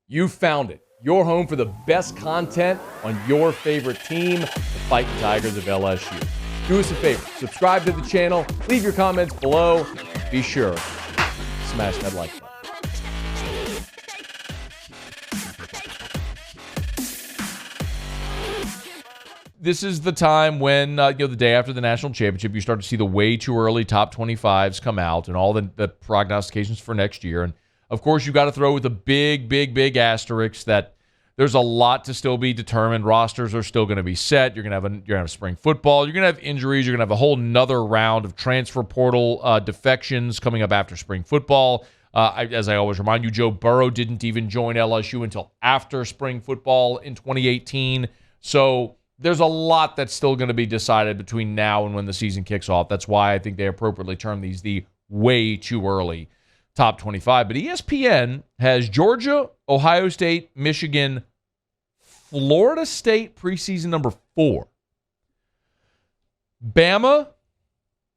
You found it. Your home for the best content on your favorite team, the Fighting Tigers of LSU. Do us a favor. Subscribe to the channel. Leave your comments below. Be sure to smash that like button. This is the time when, the day after the national championship, you start to see the way too early top 25s come out and all the prognostications for next year. And, of course, you got to throw with a big asterisk that there's a lot to still be determined. Rosters are still going to be set. You're going to have spring football. You're going to have injuries. You're going to have a whole nother round of transfer portal defections coming up after spring football. As I always remind you, Joe Burrow didn't even join LSU until after spring football in 2018. So there's a lot that's still going to be decided between now and when the season kicks off. That's why I think they appropriately term these the way too early top 25. But ESPN has Georgia, Ohio State, Michigan, Florida State preseason number 4. Bama,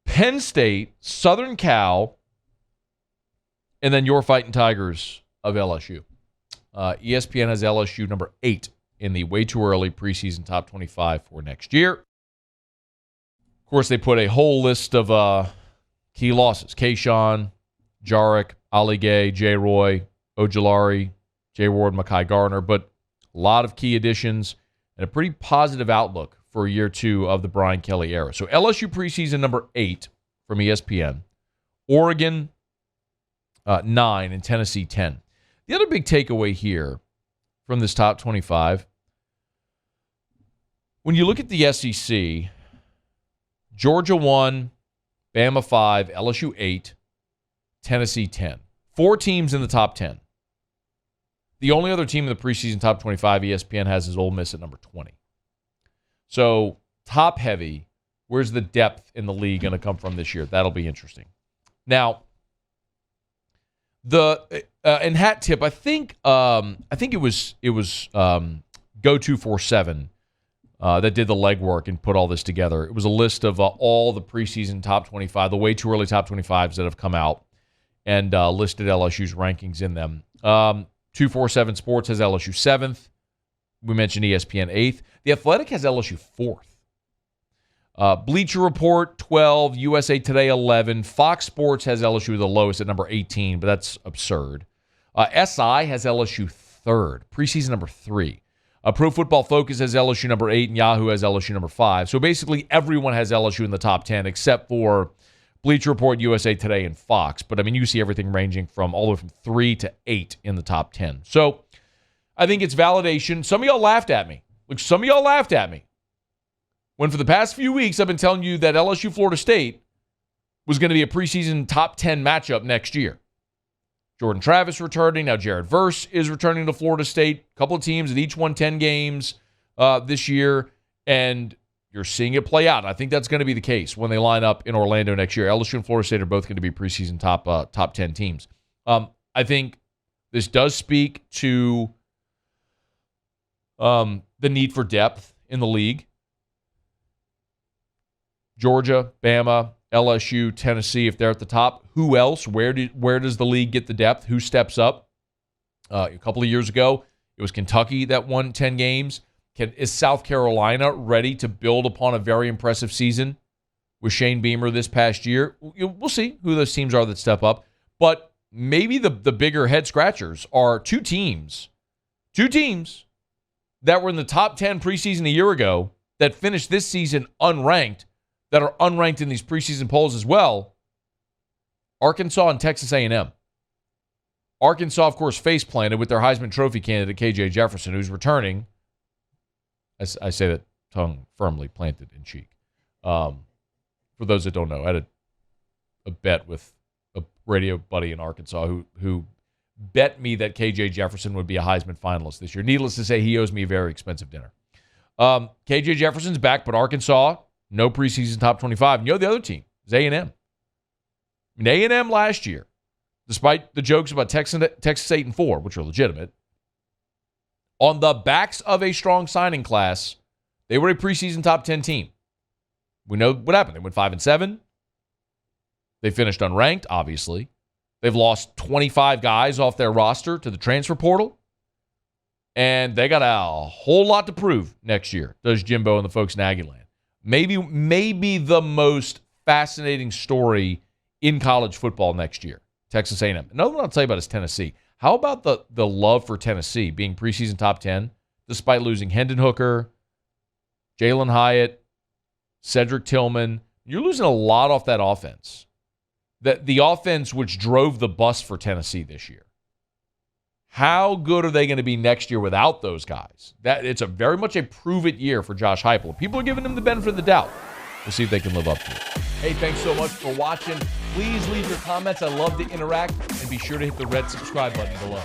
Penn State, Southern Cal, and then your Fighting Tigers of LSU. ESPN has LSU number 8 in the way too early preseason top 25 for next year. Of course, they put a whole list of key losses. Kayshawn, Jarek, Ali Gay, J. Roy, Ojulari, J. Ward, Mekhi Garner, but a lot of key additions and a pretty positive outlook for year 2 of the Brian Kelly era. So LSU preseason number 8 from ESPN, Oregon 9, and Tennessee 10. The other big takeaway here from this top 25, when you look at the SEC, Georgia 1, Bama 5, LSU 8, Tennessee 10. 4 teams in the top 10. The only other team in the preseason top 25 ESPN has is Ole Miss at number 20. So top heavy, where's the depth in the league going to come from this year? That'll be interesting. Now, and hat tip, I think it was Go247 that did the legwork and put all this together. It was a list of all the preseason top 25, the way too early top 25s that have come out, and listed LSU's rankings in them. 247 Sports has LSU 7th. We mentioned ESPN 8th. The Athletic has LSU 4th. Bleacher Report 12, USA Today 11. Fox Sports has LSU the lowest at number 18, but that's absurd. SI has LSU 3rd, preseason number 3. Pro Football Focus has LSU number 8, and Yahoo has LSU number 5. So basically everyone has LSU in the top 10 except for Bleacher Report, USA Today, and Fox. But, I mean, you see everything ranging from all the way from 3 to 8 in the top 10. So I think it's validation. Some of y'all laughed at me. When for the past few weeks I've been telling you that LSU Florida State was going to be a preseason top 10 matchup next year. Jordan Travis returning. Now Jared Verse is returning to Florida State. A couple of teams that each won 10 games this year, and you're seeing it play out. I think that's going to be the case when they line up in Orlando next year. LSU and Florida State are both going to be preseason top 10 teams. I think this does speak to the need for depth in the league. Georgia, Bama, LSU, Tennessee, if they're at the top, who else? Where does the league get the depth? Who steps up? A couple of years ago, it was Kentucky that won 10 games. Is South Carolina ready to build upon a very impressive season with Shane Beamer this past year? We'll see who those teams are that step up. But maybe the bigger head scratchers are two teams that were in the top 10 preseason a year ago that finished this season unranked, that are unranked in these preseason polls as well. Arkansas and Texas A&M. Arkansas, of course, face-planted with their Heisman Trophy candidate, KJ Jefferson, who's returning. I say that tongue firmly planted in cheek. For those that don't know, I had a bet with a radio buddy in Arkansas who bet me that KJ Jefferson would be a Heisman finalist this year. Needless to say, he owes me a very expensive dinner. KJ Jefferson's back, but Arkansas, no preseason top 25. And the other team is A&M. A&M last year, despite the jokes about Texas 8-4, which are legitimate, on the backs of a strong signing class, they were a preseason top 10 team. We know what happened. They went 5-7. They finished unranked, obviously. They've lost 25 guys off their roster to the transfer portal. And they got a whole lot to prove next year, does Jimbo and the folks in Aggieland. Maybe the most fascinating story in college football next year, Texas A&M. Another one I'll tell you about is Tennessee. How about the love for Tennessee being preseason top 10, despite losing Hendon Hooker, Jalen Hyatt, Cedric Tillman? You're losing a lot off that offense. The offense which drove the bus for Tennessee this year. How good are they going to be next year without those guys? It's very much a prove-it year for Josh Heupel. People are giving him the benefit of the doubt. We'll see if they can live up to it. Hey, thanks so much for watching. Please leave your comments. I love to interact. And be sure to hit the red subscribe button below.